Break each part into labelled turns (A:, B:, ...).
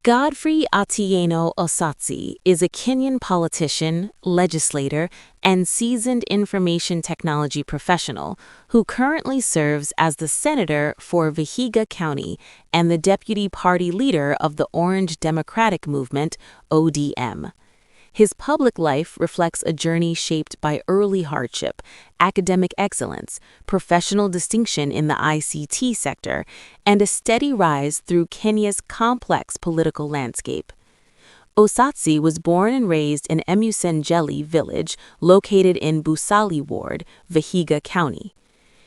A: Godfrey Osotsi is a Kenyan politician, legislator, and seasoned information technology professional who currently serves as the senator for Vihiga County and the deputy party leader of the Orange Democratic Movement, ODM. His public life reflects a journey shaped by early hardship, academic excellence, professional distinction in the ICT sector, and a steady rise through Kenya's complex political landscape. Osotsi was born and raised in Emusenjeli village, located in Busali Ward, Vihiga County.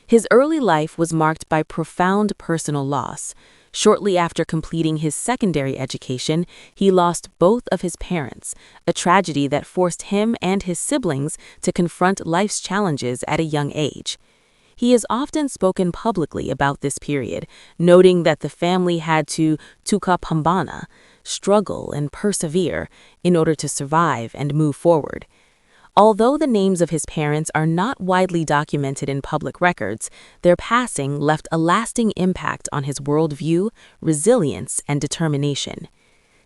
A: His early life was marked by profound personal loss. Shortly after completing his secondary education, he lost both of his parents, a tragedy that forced him and his siblings to confront life's challenges at a young age. He has often spoken publicly about this period, noting that the family had to tukapambana, struggle and persevere, in order to survive and move forward. Although the names of his parents are not widely documented in public records, their passing left a lasting impact on his worldview, resilience, and determination.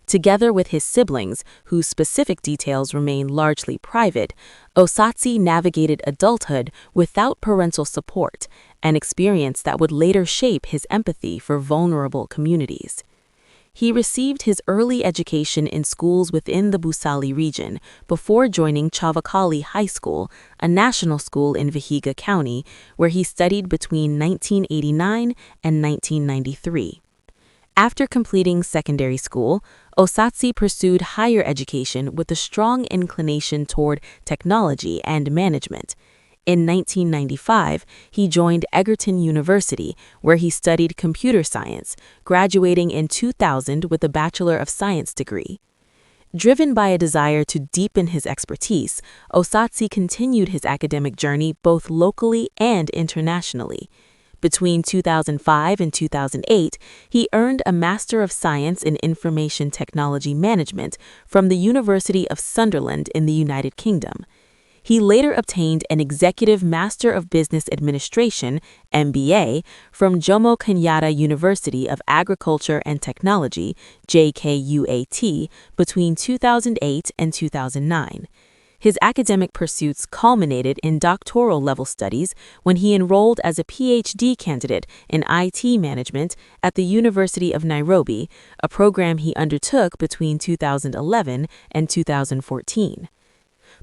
A: Together with his siblings, whose specific details remain largely private, Osotsi navigated adulthood without parental support, an experience that would later shape his empathy for vulnerable communities. He received his early education in schools within the Busali region before joining Chavakali High School, a national school in Vihiga County, where he studied between 1989 and 1993. After completing secondary school, Osotsi pursued higher education with a strong inclination toward technology and management. In 1995, he joined Egerton University, where he studied computer science, graduating in 2000 with a Bachelor of Science degree. Driven by a desire to deepen his expertise, Osotsi continued his academic journey both locally and internationally. Between 2005 and 2008, he earned a Master of Science in Information Technology Management from the University of Sunderland in the United Kingdom. He later obtained an Executive Master of Business Administration (MBA) from Jomo Kenyatta University of Agriculture and Technology (JKUAT) between 2008 and 2009. His academic pursuits culminated in doctoral-level studies when he enrolled as a PhD candidate in IT management at the University of Nairobi, a program he undertook between 2011 and 2014.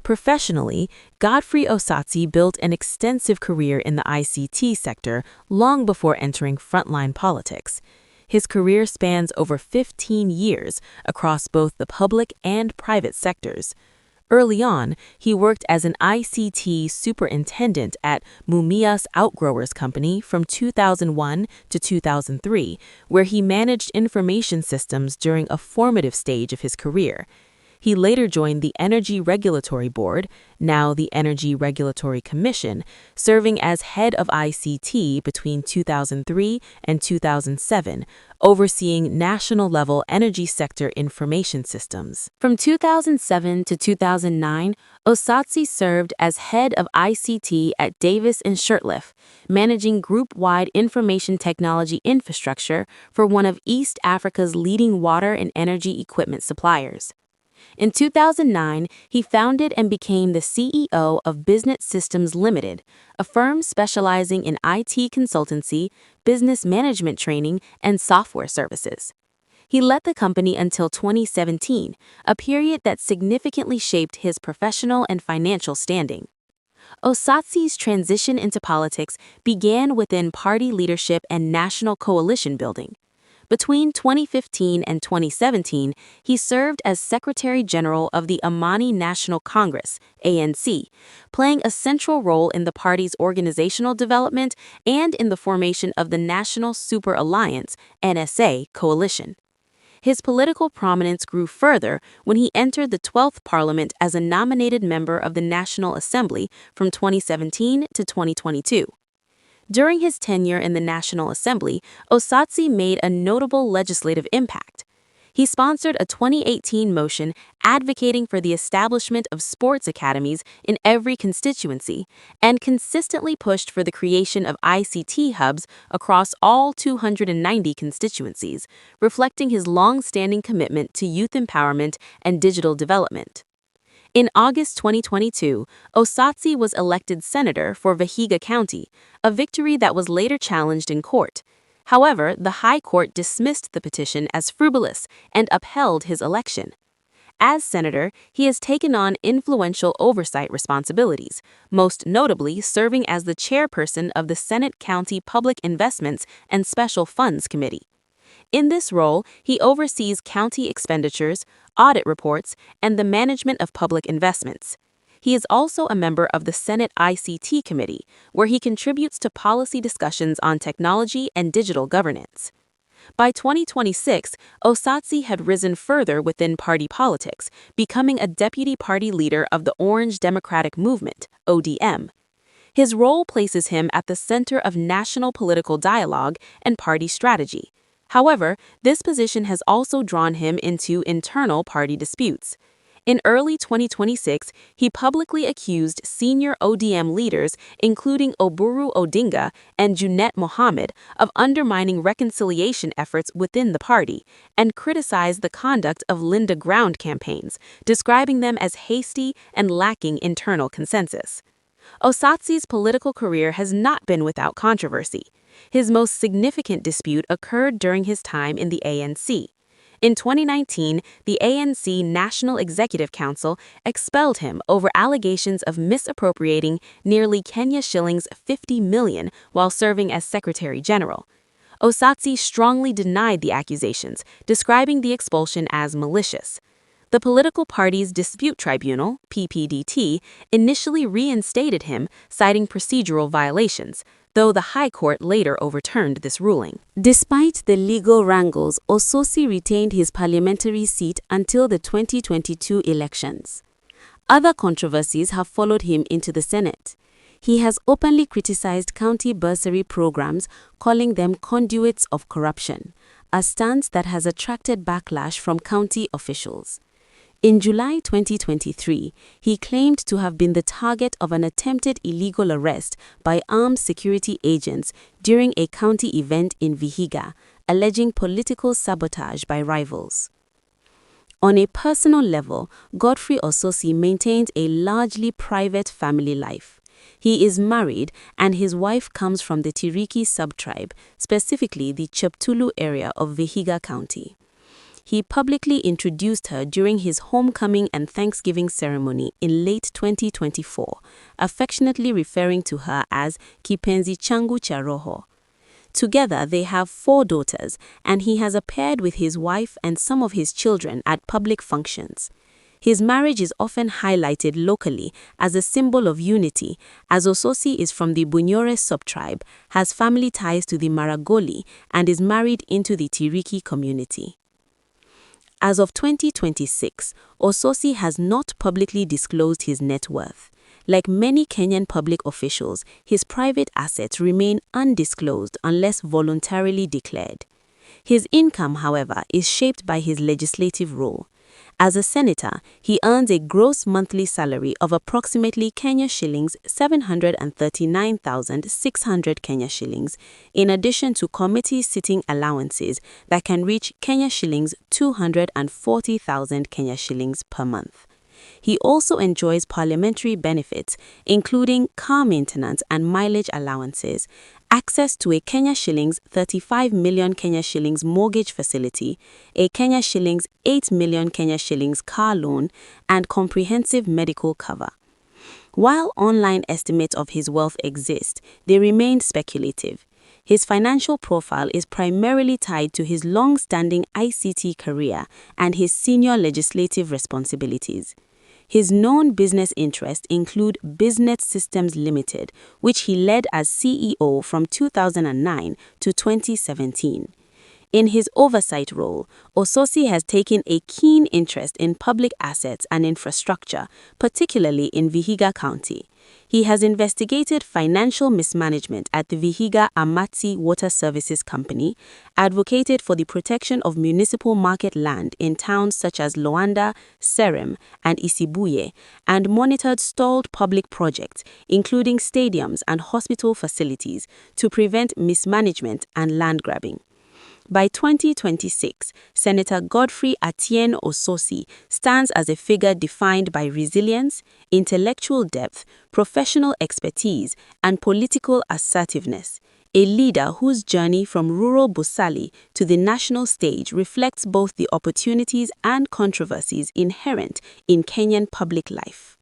A: Professionally, Godfrey Osotsi built an extensive career in the ICT sector long before entering frontline politics. His career spans over 15 years across both the public and private sectors. Early on, he worked as an ICT superintendent at Mumias Outgrowers Company from 2001 to 2003, where he managed information systems during a formative stage of his career. He later joined the Energy Regulatory Board, now the Energy Regulatory Commission, serving as head of ICT between 2003 and 2007, overseeing national-level energy sector information systems. From 2007 to 2009, Osotsi served as head of ICT at Davis and Shurtleff, managing group-wide information technology infrastructure for one of East Africa's leading water and energy equipment suppliers. In 2009, he founded and became the CEO of Business Systems Limited, a firm specializing in IT consultancy, business management training, and software services. He led the company until 2017, a period that significantly shaped his professional and financial standing. Osotsi's transition into politics began within party leadership and national coalition building. Between 2015 and 2017, he served as Secretary General of the Amani National Congress, ANC, playing a central role in the party's organizational development and in the formation of the National Super Alliance, NSA, coalition. His political prominence grew further when he entered the 12th Parliament as a nominated member of the National Assembly from 2017 to 2022. During his tenure in the National Assembly, Osotsi made a notable legislative impact. He sponsored a 2018 motion advocating for the establishment of sports academies in every constituency and consistently pushed for the creation of ICT hubs across all 290 constituencies, reflecting his long-standing commitment to youth empowerment and digital development. In August 2022, Osotsi was elected senator for Vihiga County, a victory that was later challenged in court. However, the High Court dismissed the petition as frivolous and upheld his election. As senator, he has taken on influential oversight responsibilities, most notably serving as the chairperson of the Senate County Public Investments and Special Funds Committee. In this role, he oversees county expenditures, audit reports, and the management of public investments. He is also a member of the Senate ICT Committee, where he contributes to policy discussions on technology and digital governance. By 2026, Osotsi had risen further within party politics, becoming a deputy party leader of the Orange Democratic Movement, ODM. His role places him at the center of national political dialogue and party strategy. However, this position has also drawn him into internal party disputes. In early 2026, he publicly accused senior ODM leaders, including Oburu Odinga and Junet Mohammed, of undermining reconciliation efforts within the party, and criticized the conduct of Linda Ground campaigns, describing them as hasty and lacking internal consensus. Osatsi's political career has not been without controversy. His most significant dispute occurred during his time in the ANC. In 2019, the ANC National Executive Council expelled him over allegations of misappropriating nearly Kenya shillings 50 million while serving as Secretary General. Osotsi strongly denied the accusations, describing the expulsion as malicious. The political party's dispute tribunal, PPDT, initially reinstated him, citing procedural violations, though the High Court later overturned this ruling. Despite the legal wrangles, Osotsi retained his parliamentary seat until the 2022 elections. Other controversies have followed him into the Senate. He has openly criticized county bursary programs, calling them conduits of corruption, a stance that has attracted backlash from county officials. In July 2023, he claimed to have been the target of an attempted illegal arrest by armed security agents during a county event in Vihiga, alleging political sabotage by rivals. On a personal level, Godfrey Osotsi maintains a largely private family life. He is married, and his wife comes from the Tiriki subtribe, specifically the Cheptulu area of Vihiga County. He publicly introduced her during his homecoming and Thanksgiving ceremony in late 2024, affectionately referring to her as Kipenzi Changu cha Roho. Together, they have 4 daughters, and he has appeared with his wife and some of his children at public functions. His marriage is often highlighted locally as a symbol of unity, as Osotsi is from the Bunyore subtribe, has family ties to the Maragoli, and is married into the Tiriki community. As of 2026, Osotsi has not publicly disclosed his net worth. Like many Kenyan public officials, his private assets remain undisclosed unless voluntarily declared. His income, however, is shaped by his legislative role. As a senator, he earns a gross monthly salary of approximately Kenya shillings 739,600 Kenya shillings, in addition to committee sitting allowances that can reach Kenya shillings 240,000 Kenya shillings per month. He also enjoys parliamentary benefits, including car maintenance and mileage allowances, access to a Kenya shillings 35 million Kenya shillings mortgage facility, a Kenya shillings 8 million Kenya shillings car loan, and comprehensive medical cover. While online estimates of his wealth exist, they remain speculative. His financial profile is primarily tied to his long-standing ICT career and his senior legislative responsibilities. His known business interests include Business Systems Limited, which he led as CEO from 2009 to 2017. In his oversight role, Osotsi has taken a keen interest in public assets and infrastructure, particularly in Vihiga County. He has investigated financial mismanagement at the Vihiga Amati Water Services Company, advocated for the protection of municipal market land in towns such as Luanda, Serem, and Isibuye, and monitored stalled public projects, including stadiums and hospital facilities, to prevent mismanagement and land grabbing. By 2026, Senator Godfrey Osotsi stands as a figure defined by resilience, intellectual depth, professional expertise, and political assertiveness, a leader whose journey from rural Busali to the national stage reflects both the opportunities and controversies inherent in Kenyan public life.